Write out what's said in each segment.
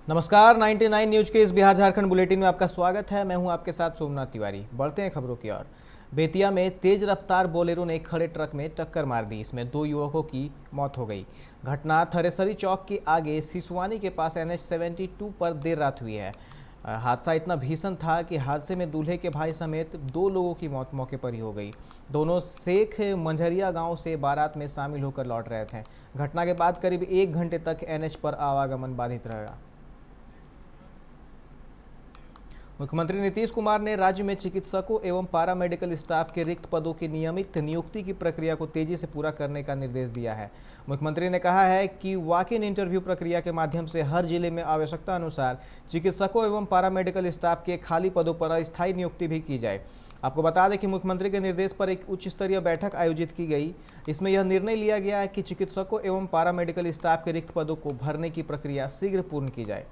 नमस्कार 99 न्यूज के इस बिहार झारखंड बुलेटिन में आपका स्वागत है। मैं हूं आपके साथ सोमनाथ तिवारी। बढ़ते हैं खबरों की ओर। बेतिया में तेज रफ्तार बोलेरो ने खड़े ट्रक में टक्कर मार दी। इसमें 2 युवकों की मौत हो गई। घटना थरेसरी चौक के आगे सिसवानी के पास NH 72 पर देर रात हुई है। हादसा इतना भीषण था कि हादसे में दूल्हे के भाई समेत 2 लोगों की मौत मौके पर ही हो गई। दोनों शेख मंझरिया गांव से बारात में शामिल होकर लौट रहे थे। घटना के बाद करीब 1 घंटे तक NH पर आवागमन बाधित रहा। मुख्यमंत्री नीतीश कुमार ने राज्य में चिकित्सकों एवं पारा मेडिकल स्टाफ के रिक्त पदों की नियमित नियुक्ति की प्रक्रिया को तेजी से पूरा करने का निर्देश दिया है। मुख्यमंत्री ने कहा है कि वॉक इन इंटरव्यू प्रक्रिया के माध्यम से हर जिले में आवश्यकता अनुसार चिकित्सकों एवं पारा मेडिकल स्टाफ के खाली पदों पर अस्थायी नियुक्ति भी की जाए। आपको बता दें कि मुख्यमंत्री के निर्देश पर एक उच्च स्तरीय बैठक आयोजित की गई। इसमें यह निर्णय लिया गया है कि चिकित्सकों एवं पारा मेडिकल स्टाफ के रिक्त पदों को भरने की प्रक्रिया शीघ्र पूर्ण की जाए।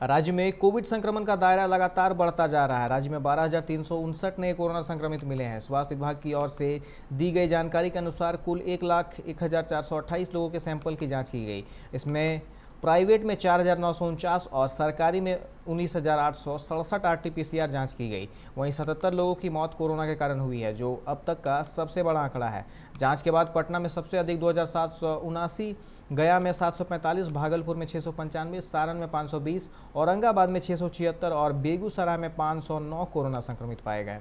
राज्य में कोविड संक्रमण का दायरा लगातार बढ़ता जा रहा है। राज्य में 12,359 नए कोरोना संक्रमित मिले हैं। स्वास्थ्य विभाग की ओर से दी गई जानकारी के अनुसार कुल 1,01,428 लोगों के सैंपल की जांच की गई। इसमें प्राइवेट में 4,949 और सरकारी में 19,867 RT-PCR जांच की गई। वहीं 77 लोगों की मौत कोरोना के कारण हुई है, जो अब तक का सबसे बड़ा आंकड़ा है। जांच के बाद पटना में सबसे अधिक 2,779, गया में 745, भागलपुर में 695, सारण में 520, औरंगाबाद में 676 और बेगूसराय में 509 कोरोना संक्रमित पाए गए।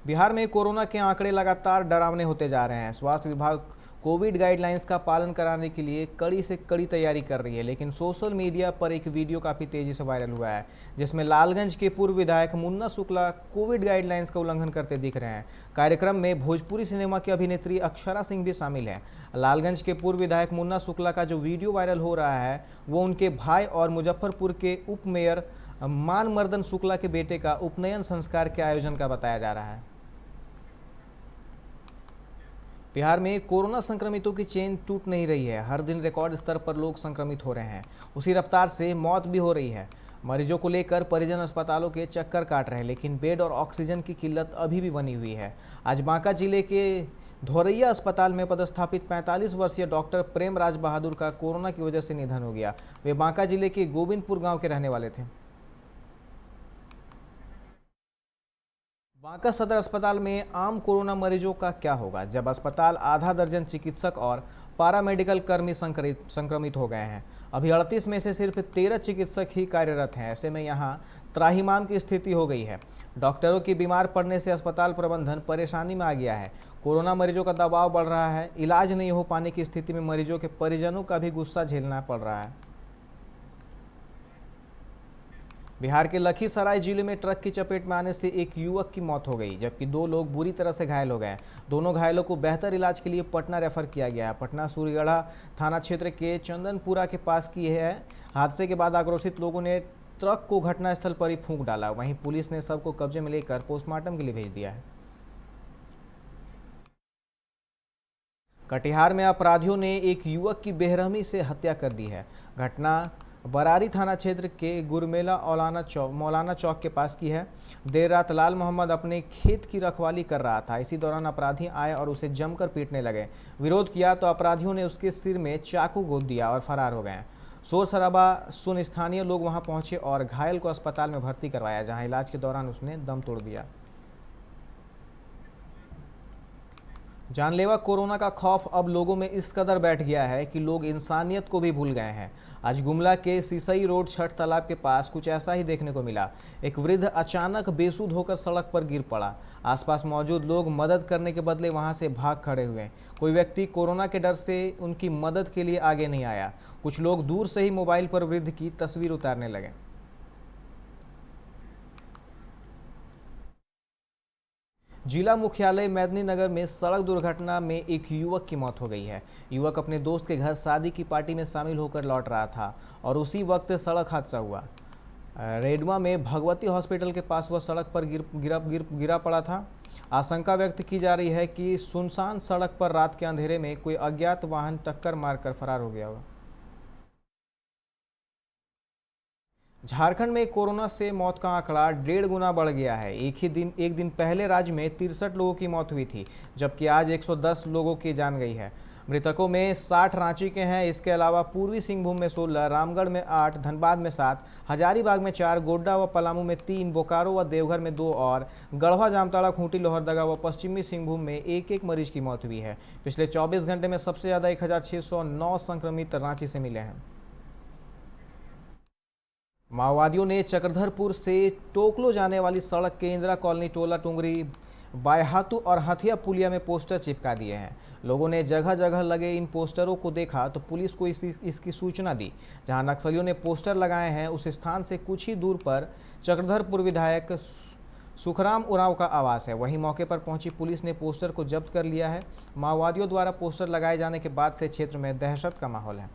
बिहार में कोरोना के आंकड़े लगातार डरावने होते जा रहे हैं। स्वास्थ्य विभाग कोविड गाइडलाइंस का पालन कराने के लिए कड़ी से कड़ी तैयारी कर रही है, लेकिन सोशल मीडिया पर एक वीडियो काफ़ी तेजी से वायरल हुआ है, जिसमें लालगंज के पूर्व विधायक मुन्ना शुक्ला कोविड गाइडलाइंस का उल्लंघन करते दिख रहे हैं। कार्यक्रम में भोजपुरी सिनेमा की अभिनेत्री अक्षरा सिंह भी शामिल हैं। लालगंज के पूर्व विधायक मुन्ना शुक्ला का जो वीडियो वायरल हो रहा है, वो उनके भाई और मुजफ्फरपुर के उप मेयर मानमर्दन शुक्ला के बेटे का उपनयन संस्कार के आयोजन का बताया जा रहा है। बिहार में कोरोना संक्रमितों की चेन टूट नहीं रही है। हर दिन रिकॉर्ड स्तर पर लोग संक्रमित हो रहे हैं। उसी रफ्तार से मौत भी हो रही है। मरीजों को लेकर परिजन अस्पतालों के चक्कर काट रहे हैं, लेकिन बेड और ऑक्सीजन की किल्लत अभी भी बनी हुई है। आज बांका जिले के धोरैया अस्पताल में पदस्थापित 45 वर्षीय डॉक्टर प्रेम राज बहादुर का कोरोना की वजह से निधन हो गया। वे बांका जिले के गोविंदपुर गाँव के रहने वाले थे। बांका सदर अस्पताल में आम कोरोना मरीजों का क्या होगा, जब अस्पताल आधा दर्जन चिकित्सक और पारामेडिकल कर्मी संक्रमित हो गए हैं। अभी 38 में से सिर्फ 13 चिकित्सक ही कार्यरत हैं। ऐसे में यहां त्राहिमाम की स्थिति हो गई है। डॉक्टरों की बीमार पड़ने से अस्पताल प्रबंधन परेशानी में आ गया है। कोरोना मरीजों का दबाव बढ़ रहा है। इलाज नहीं हो पाने की स्थिति में मरीजों के परिजनों का भी गुस्सा झेलना पड़ रहा है। बिहार के लखीसराय जिले में ट्रक की चपेट में आने से एक युवक की मौत हो गई, जबकि 2 लोग बुरी तरह से घायल हो गए। दोनों घायलों को बेहतर इलाज के लिए पटना रेफर किया गया है। पटना सूर्यगढ़ा थाना क्षेत्र के चंदनपुरा के पास की है। हादसे के बाद आक्रोशित लोगों ने ट्रक को घटनास्थल पर ही फूंक डाला। वहीं पुलिस ने शव को कब्जे में लेकर पोस्टमार्टम के लिए भेज दिया है। कटिहार में अपराधियों ने एक युवक की बेरहमी से हत्या कर दी है। घटना बरारी थाना क्षेत्र के गुरमेला मौलाना चौक के पास की है। देर रात लाल मोहम्मद अपने खेत की रखवाली कर रहा था। इसी दौरान अपराधी आए और उसे जमकर पीटने लगे। विरोध किया तो अपराधियों ने उसके सिर में चाकू गोद दिया और फरार हो गए। शोर शराबा सुन स्थानीय लोग वहां पहुंचे और घायल को अस्पताल में भर्ती करवाया, जहां इलाज के दौरान उसने दम तोड़ दिया। जानलेवा कोरोना का खौफ अब लोगों में इस कदर बैठ गया है कि लोग इंसानियत को भी भूल गए हैं। आज गुमला के सिसई रोड छठ तालाब के पास कुछ ऐसा ही देखने को मिला। एक वृद्ध अचानक बेसुध होकर सड़क पर गिर पड़ा। आसपास मौजूद लोग मदद करने के बदले वहां से भाग खड़े हुए। कोई व्यक्ति कोरोना के डर से उनकी मदद के लिए आगे नहीं आया। कुछ लोग दूर से ही मोबाइल पर वृद्ध की तस्वीर उतारने लगे। जिला मुख्यालय मेदिनीनगर में सड़क दुर्घटना में एक युवक की मौत हो गई है। युवक अपने दोस्त के घर शादी की पार्टी में शामिल होकर लौट रहा था और उसी वक्त सड़क हादसा हुआ। रेडमा में भगवती हॉस्पिटल के पास वह सड़क पर गिरा पड़ा था। आशंका व्यक्त की जा रही है कि सुनसान सड़क पर रात के अंधेरे में कोई अज्ञात वाहन टक्कर मारकर फरार हो गया होगा। झारखंड में कोरोना से मौत का आंकड़ा 1.5 गुना बढ़ गया है। एक दिन पहले राज्य में 63 लोगों की मौत हुई थी, जबकि आज 110 लोगों की जान गई है। मृतकों में 60 रांची के हैं। इसके अलावा पूर्वी सिंहभूम में 16, रामगढ़ में 8, धनबाद में 7, हजारीबाग में 4, गोड्डा व पलामू में 3, बोकारो व देवघर में 2 और गढ़वा, जामताड़ा, खूंटी, लोहरदगा व पश्चिमी सिंहभूम में एक मरीज की मौत हुई है। पिछले 24 घंटे में सबसे ज्यादा 1609 संक्रमित रांची से मिले हैं। माओवादियों ने चक्रधरपुर से टोकलो जाने वाली सड़क के इंदिरा कॉलोनी, टोला टुंगरी, बायहातू और हथिया पुलिया में पोस्टर चिपका दिए हैं। लोगों ने जगह जगह लगे इन पोस्टरों को देखा तो पुलिस को इसकी सूचना दी। जहां नक्सलियों ने पोस्टर लगाए हैं उस स्थान से कुछ ही दूर पर चक्रधरपुर विधायक सुखराम उरांव का आवास है। वहीं मौके पर पहुंची पुलिस ने पोस्टर को जब्त कर लिया है। माओवादियों द्वारा पोस्टर लगाए जाने के बाद से क्षेत्र में दहशत का माहौल है।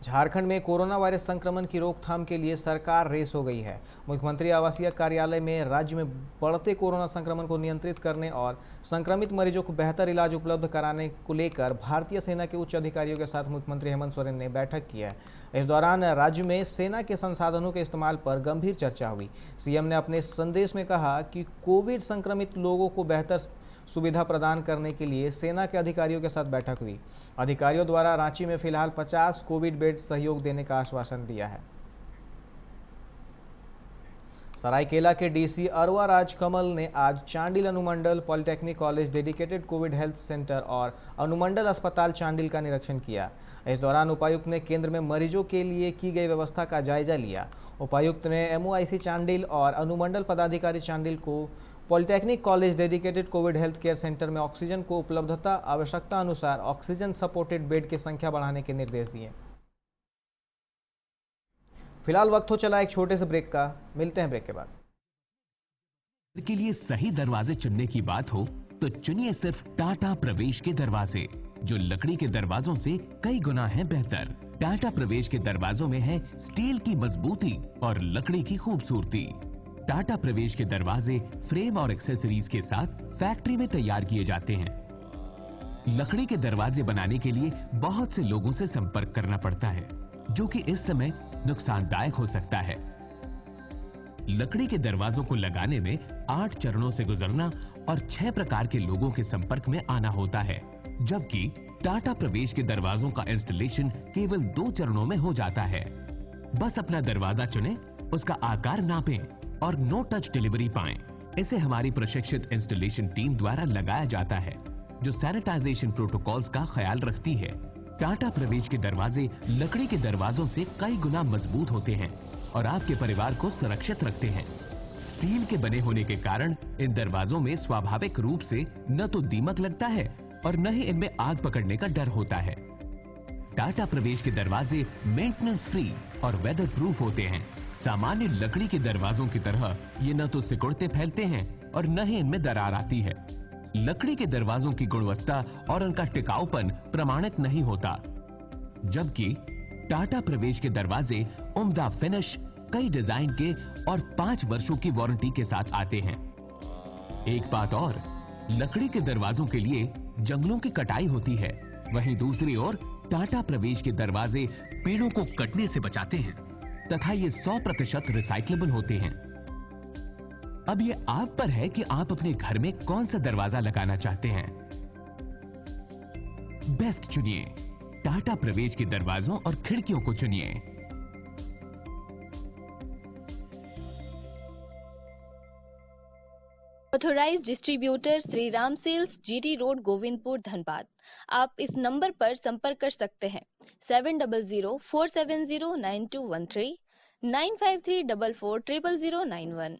झारखंड में कोरोना वायरस संक्रमण की रोकथाम के लिए सरकार रेस हो गई है। मुख्यमंत्री आवासीय कार्यालय में राज्य में बढ़ते कोरोना संक्रमण को नियंत्रित करने और संक्रमित मरीजों को बेहतर इलाज उपलब्ध कराने को लेकर भारतीय सेना के उच्च अधिकारियों के साथ मुख्यमंत्री हेमंत सोरेन ने बैठक की है। इस दौरान राज्य में सेना के संसाधनों के इस्तेमाल पर गंभीर चर्चा हुई। सीएम ने अपने संदेश में कहा कि कोविड संक्रमित लोगों को बेहतर सुविधा प्रदान करने के लिए सेना के अधिकारियों के साथ बैठक हुई। अधिकारियों द्वारा रांची में फिलहाल 50 कोविड बेड सहयोग देने का आश्वासन दिया है। सरायकेला के डीसी अरवा राज कमल ने आज चांडिल अनुमंडल polytechnic college dedicated Covid health centre और अनुमंडल अस्पताल चांडिल का निरीक्षण किया। इस दौरान उपायुक्त ने केंद्र में मरीजों के लिए की गई व्यवस्था का जायजा लिया। उपायुक्त ने एमओआईसी चांडिल और अनुमंडल पदाधिकारी चांडिल को polytechnic college dedicated Covid health care centre में ऑक्सीजन को उपलब्धता आवश्यकता अनुसार ऑक्सीजन सपोर्टेड बेड की संख्या बढ़ाने के निर्देश दिए। फिलहाल वक्त हो चला एक छोटे से ब्रेक का। मिलते हैं ब्रेक के बाद। के लिए सही दरवाजे चुनने की बात हो तो चुनिए सिर्फ टाटा प्रवेश के दरवाजे, जो लकड़ी के दरवाजों से कई गुना है बेहतर। टाटा प्रवेश के दरवाजों में है स्टील की मजबूती और लकड़ी की खूबसूरती। टाटा प्रवेश के दरवाजे फ्रेम और एक्सेसरीज के साथ फैक्ट्री में तैयार किए जाते हैं। लकड़ी के दरवाजे बनाने के लिए बहुत से लोगों से संपर्क करना पड़ता है, जो कि इस समय नुकसानदायक हो सकता है। लकड़ी के दरवाजों को लगाने में 8 चरणों से गुजरना और 6 प्रकार के लोगों के संपर्क में आना होता है, जबकि टाटा प्रवेश के दरवाजों का इंस्टॉलेशन केवल 2 चरणों में हो जाता है। बस अपना दरवाजा चुनें, उसका आकार नापें और नो टच डिलीवरी पाएं। इसे हमारी प्रशिक्षित इंस्टॉलेशन टीम द्वारा लगाया जाता है, जो सैनिटाइजेशन प्रोटोकॉल्स का ख्याल रखती है। टाटा प्रवेश के दरवाजे लकड़ी के दरवाजों से कई गुना मजबूत होते हैं और आपके परिवार को सुरक्षित रखते हैं। स्टील के बने होने के कारण इन दरवाजों में स्वाभाविक रूप से न तो दीमक लगता है और न ही इनमें आग पकड़ने का डर होता है। टाटा प्रवेश के दरवाजे मेंटेनेंस फ्री और वेदर प्रूफ होते हैं। सामान्य लकड़ी के दरवाजों की तरह ये न तो सिकुड़ते फैलते हैं और न ही इनमें दरार आती है। लकड़ी के दरवाजों की गुणवत्ता और उनका टिकाऊपन प्रमाणित नहीं होता, जबकि टाटा प्रवेश के दरवाजे उम्दा फिनिश, कई डिजाइन के और 5 वर्षों की वारंटी के साथ आते हैं। एक बात और, लकड़ी के दरवाजों के लिए जंगलों की कटाई होती है, वहीं दूसरी ओर टाटा प्रवेश के दरवाजे पेड़ों को कटने से बचाते हैं तथा ये 100% रिसाइक्लेबल होते हैं। अब ये आप पर है कि आप अपने घर में कौन सा दरवाजा लगाना चाहते हैं। बेस्ट चुनिए, टाटा प्रवेश के दरवाजों और खिड़कियों को चुनिए। Authorised distributor Shri Ram sales, GT road, Govindpur, Dhanbad. आप इस नंबर पर संपर्क कर सकते हैं 7004709213 9534400091।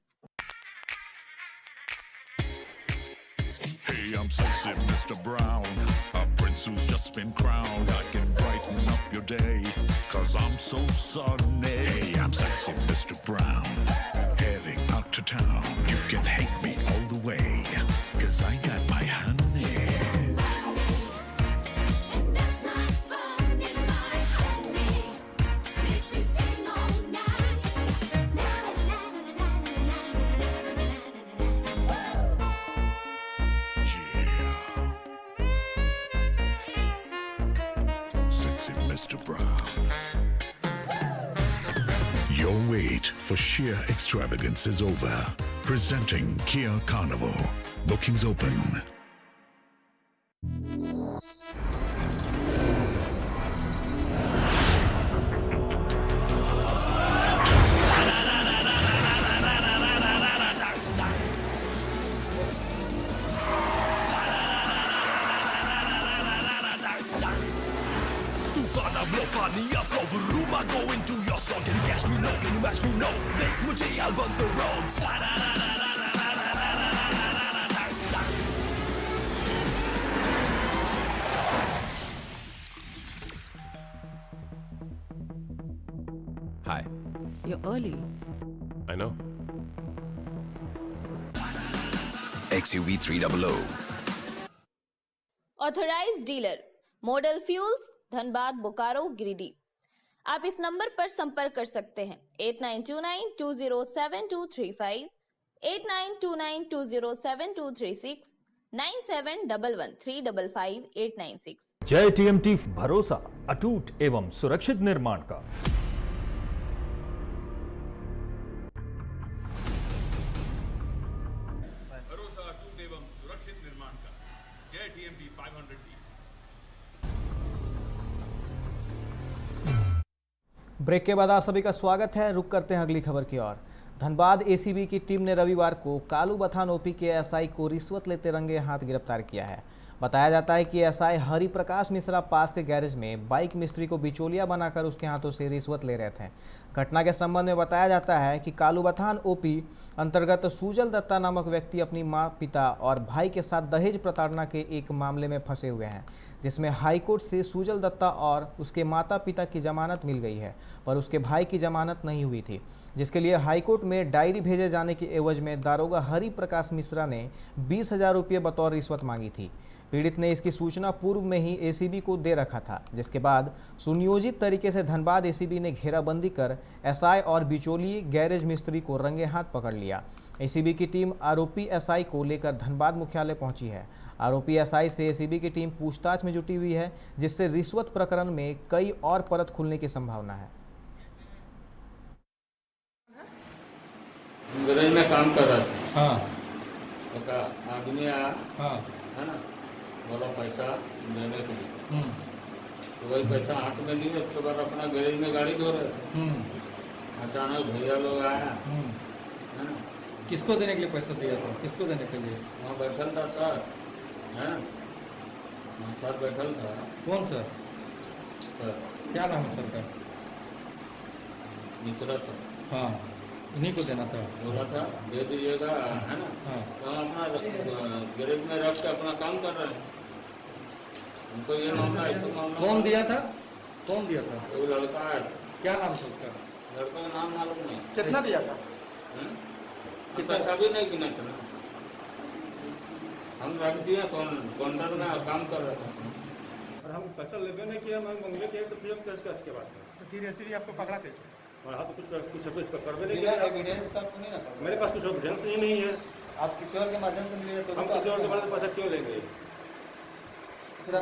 Hey, I'm sexy Mr. Brown, a prince who's just been crowned. I can brighten up your day, 'cause I'm so sunny. Hey, I'm sexy Mr. Brown, heading out to town. You can hate me all the way, 'cause I got my honey. And that's not funny, my honey makes me sing all night. Na na na na na na na na na. Yeah. Sexy Mr. Brown. Your wait for sheer extravagance is over. Presenting Kia Carnival. Bookings open. I go into your soul? Can you catch me? No. Can you match me? No. देख मुझे album the roads. Hi. You're early. I know. XUV 300. Authorised dealer model fuels Dhanbad Bokaro Giridih. आप इस number पर संपर्क कर सकते हैं 8929207235, 8929207236, 9711355896। जय टीएमटी, भरोसा अटूट एवं सुरक्षित निर्माण का। भरोसा अटूट एवं सुरक्षित निर्माण का। जय टीएमटी 500D। ब्रेक के बाद आप सभी का स्वागत है। रुक करते हैं अगली खबर की ओर। धनबाद एसीबी की टीम ने रविवार को कालू बथान ओपी के एसआई को रिश्वत लेते रंगे हाथ गिरफ्तार किया है। बताया जाता है कि एसआई हरि प्रकाश मिश्रा पास के गैरेज में बाइक मिस्त्री को बिचौलिया बनाकर उसके हाथों से रिश्वत ले रहे थे। घटना के संबंध में बताया जाता है कि कालू बथान ओपी अंतर्गत सुजल दत्ता नामक व्यक्ति अपनी मां, पिता और भाई के साथ दहेज प्रताड़ना के एक मामले में फंसे हुए हैं, जिसमें हाईकोर्ट से सुजल दत्ता और उसके माता पिता की जमानत मिल गई है, पर उसके भाई की जमानत नहीं हुई थी, जिसके लिए हाईकोर्ट में डायरी भेजे जाने के एवज में दारोगा हरि प्रकाश मिश्रा ने 20,000 रुपये बतौर रिश्वत मांगी थी। पीड़ित ने इसकी सूचना पूर्व में ही एसीबी को दे रखा था, जिसके बाद सुनियोजित तरीके से धनबाद एसीबी ने घेराबंदी कर एसआई और बिचौलिए गैरेज मिस्त्री को रंगे हाथ पकड़ लिया। एसीबी की टीम आरोपी एसआई को लेकर धनबाद मुख्यालय पहुंची है। आरोपी एसआई से एसीबी की टीम पूछताछ में जुटी हुई है, जिससे रिश्वत प्रकरण में कई और परत खुलने की संभावना है। गैरेज में काम कर रहा था। हाँ एक आदमी आया, हाँ है ना, बोला पैसा देने के लिए। तो वही पैसा हाथ में लिए, उसके बाद अपना गैरेज में गाड़ी धो रहे। अचानक भैया लोग आया, है ना। किसको देने के लिए पैसा दिया था? किसको देने के लिए? वहाँ बैठल था सर, है ना, वहाँ सर बैठल था। कौन सर? सर क्या नाम है सर का? मिश्रा सर। हाँ, इन्हीं को देना था। बोला था दे दीजिएगा, है ना। हाँ। तो हम अपना गैरेज में रख के अपना काम कर रहे हैं। उनको ये मामला, ऐसा मामला। कौन दिया था? कौन दिया था? वो लड़का आया था। क्या नाम था उसका? लड़का का नाम मालूम नहीं। कितना दिया था? कितना भी नहीं गिना था ना। हम रख दिए, काउंटर में काम कर रहे थे। और हम पैसा लेबे नहीं किया, हम मंगले किए, तो फिर हम कैसे के बात है। तो फिर एसीबी आपको पकड़ा कैसे? और हाँ, तो कुछ करवे नहीं किया। एविडेंस का आपको नहीं रखा? मेरे पास कुछ एविडेंस ही नहीं है। आप किसी और के माध्यम से मिले तो हम किसी और के बारे में पैसा क्यों लेंगे?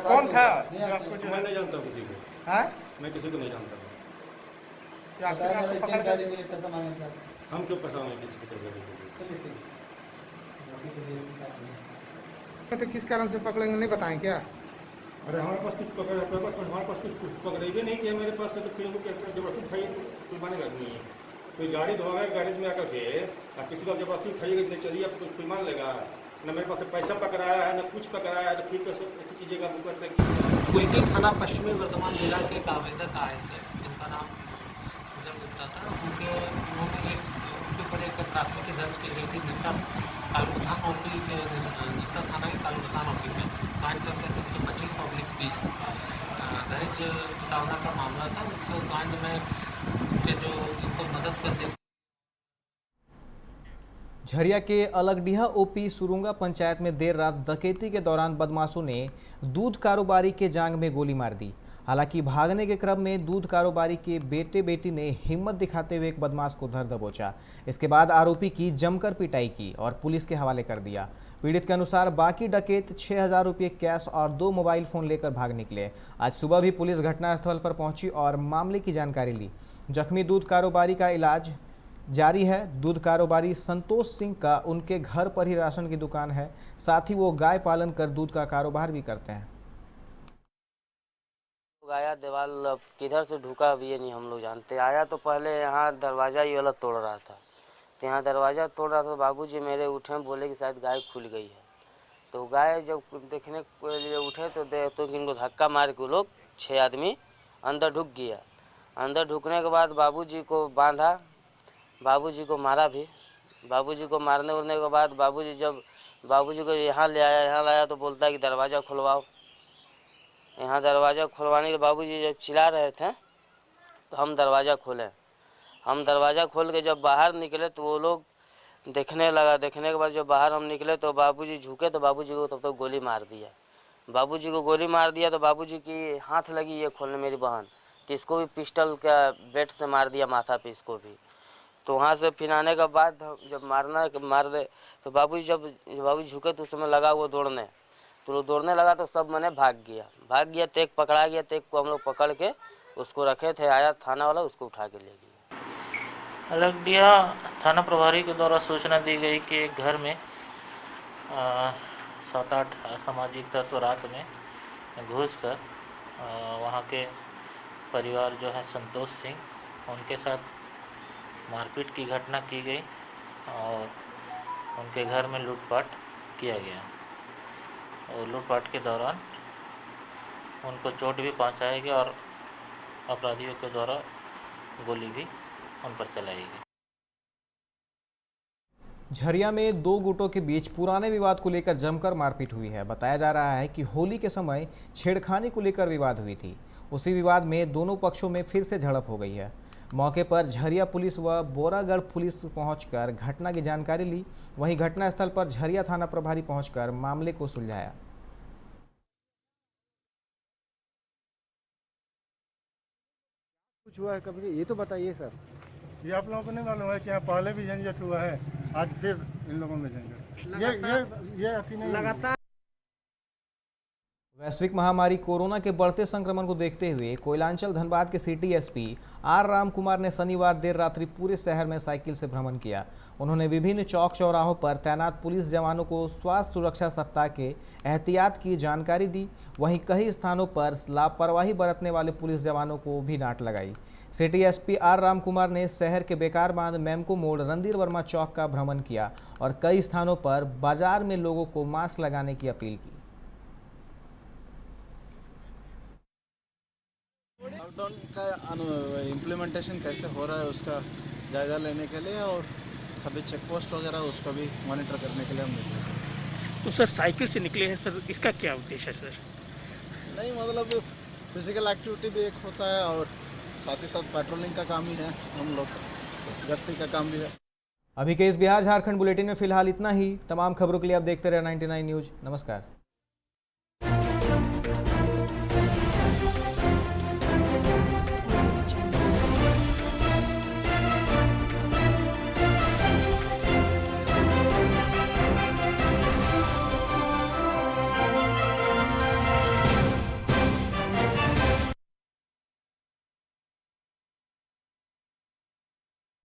कौन था? मैं नहीं जानता किसी को। हाँ? मैं किसी को नहीं जानता। हम क्यों पैसा मांगे किसी को? तो किस कारण से पकड़ेंगे नहीं बताएं क्या? अरे हमारे पास कुछ हमारे पास कुछ पकड़ेबे नहीं किया। मेरे पास तो फिर जबरदस्ती उठाइए, कोई मानेगा नहीं है। कोई गाड़ी धोएगा, गाड़ी में आकर के किसी को जबरदस्ती उठाइएगा, नहीं चलिए आप, कुछ कोई मान लेगा न। मेरे पास पैसा पकड़ाया है, न कुछ पकड़ाया है, तो फिर कैसे कीजिएगा? कुल्टी थाना पश्चिमी वर्धमान जिला के एक आवेदक आए थे, जिनका नाम सुजल गुप्ता था। उनके ऊपर एक प्राथमिकी दर्ज की गई थी कालूबथान ओपी के निशा थाना के कालूबथान ओपी में 5/325/20 दहेज प्रताड़ना का मामला था। उस कांड में के जो जिनको मदद करते। झरिया के अलगडीहा ओपी सुरुंगा पंचायत में देर रात डकैती के दौरान बदमाशों ने दूध कारोबारी के जांघ में गोली मार दी। हालांकि भागने के क्रम में दूध कारोबारी के बेटे बेटी ने हिम्मत दिखाते हुए एक बदमाश को धर दबोचा। इसके बाद आरोपी की जमकर पिटाई की और पुलिस के हवाले कर दिया। पीड़ित के अनुसार बाकी डकैत 6,000 रुपये कैश और 2 मोबाइल फ़ोन लेकर भाग निकले। आज सुबह भी पुलिस घटनास्थल पर पहुंची और मामले की जानकारी ली। जख्मी दूध कारोबारी का इलाज जारी है। दूध कारोबारी संतोष सिंह का उनके घर पर ही राशन की दुकान है, साथ ही वो गाय पालन कर दूध का कारोबार भी करते हैं। आया दीवार किधर से ढुका भी ये नहीं हम लोग जानते। आया तो पहले यहाँ दरवाज़ा ही वाला तोड़ रहा था, तो यहाँ दरवाज़ा तोड़ रहा था। बाबूजी मेरे उठे, बोले कि शायद गाय खुल गई है। तो गाय जब देखने के लिए उठे तो इनको धक्का मार के लोग 6 आदमी अंदर ढुक गया। अंदर ढुकने के बाद बाबूजी को बांधा, बाबूजी को मारा भी। बाबूजी को मारने उड़ने के बाद बाबूजी को यहाँ लाया तो बोलता है कि दरवाज़ा खुलवाओ। यहाँ दरवाज़ा खुलवाने के बाबूजी जब चिल्ला रहे थे तो हम दरवाज़ा खोले। हम दरवाज़ा खोल के जब बाहर निकले तो वो लोग देखने लगा। देखने के बाद जब बाहर हम निकले तो बाबूजी झुके तो बाबूजी को तब तक गोली मार दिया। बाबूजी को गोली मार दिया तो बाबूजी की हाथ लगी ये खोलने मेरी बहन, तो इसको भी पिस्टल का बेट से मार दिया माथा पे इसको भी। तो वहाँ से फिर आने के बाद जब मार दे तो बाबूजी बाबूजी झुके तो उस समय लगा वो दौड़ने, तो वो दौड़ने लगा तो सब मैंने भाग गया। तो एक पकड़ा गया, तो एक को हम लोग पकड़ के उसको रखे थे, आया थाना वाला उसको उठा के ले गया। अलगडिया थाना प्रभारी के द्वारा सूचना दी गई कि एक घर में 7-8 असामाजिक तत्व रात में घुसकर वहाँ के परिवार जो है संतोष सिंह उनके साथ मारपीट की घटना की गई और उनके घर में लूटपाट किया गया। और लूटपाट के दौरान उनको चोट भी पहुंचाया गया और अपराधियों के द्वारा गोली भी उन पर चलाई गई। झरिया में दो गुटों के बीच पुराने विवाद को लेकर जमकर मारपीट हुई है। बताया जा रहा है कि होली के समय छेड़खानी को लेकर विवाद हुई थी। उसी विवाद में दोनों पक्षों में फिर से झड़प हो गई है। मौके पर झरिया पुलिस व बोरागढ़ पुलिस पहुंचकर घटना की जानकारी ली। वहीं घटनास्थल पर झरिया थाना प्रभारी पहुंचकर मामले को सुलझाया। कुछ हुआ है कभी ये तो बताइए सर। ये आप लोगों को नहीं मालूम है कि यहाँ पहले भी झंझट हुआ है, आज फिर इन लोगों में झंझट। ये यकीन लगातार। वैश्विक महामारी कोरोना के बढ़ते संक्रमण को देखते हुए कोयलांचल धनबाद के city SP R Ram Kumar ने शनिवार देर रात्रि पूरे शहर में साइकिल से भ्रमण किया। उन्होंने विभिन्न चौक चौराहों पर तैनात पुलिस जवानों को स्वास्थ्य सुरक्षा सप्ताह के एहतियात की जानकारी दी। वहीं कई स्थानों पर लापरवाही बरतने वाले पुलिस जवानों को भी डांट लगाई। City SP R Ram Kumar ने शहर के बेकार बांध मेमको मोड़ रणधीर वर्मा चौक का भ्रमण किया और कई स्थानों पर बाजार में लोगों को मास्क लगाने की अपील की। लॉकडाउन का इम्प्लीमेंटेशन कैसे हो रहा है उसका जायजा लेने के लिए और सभी चेक पोस्ट वगैरह उसको भी मॉनिटर करने के लिए हम निकले। तो सर साइकिल से निकले हैं सर, इसका क्या उद्देश्य है सर? नहीं मतलब फिजिकल एक्टिविटी भी एक होता है और साथ ही साथ पेट्रोलिंग का काम ही है, हम लोग गश्ती का काम भी है। अभी के इस बिहार झारखंड बुलेटिन में फिलहाल इतना ही। तमाम खबरों के लिए आप देखते रहे 99 न्यूज। नमस्कार।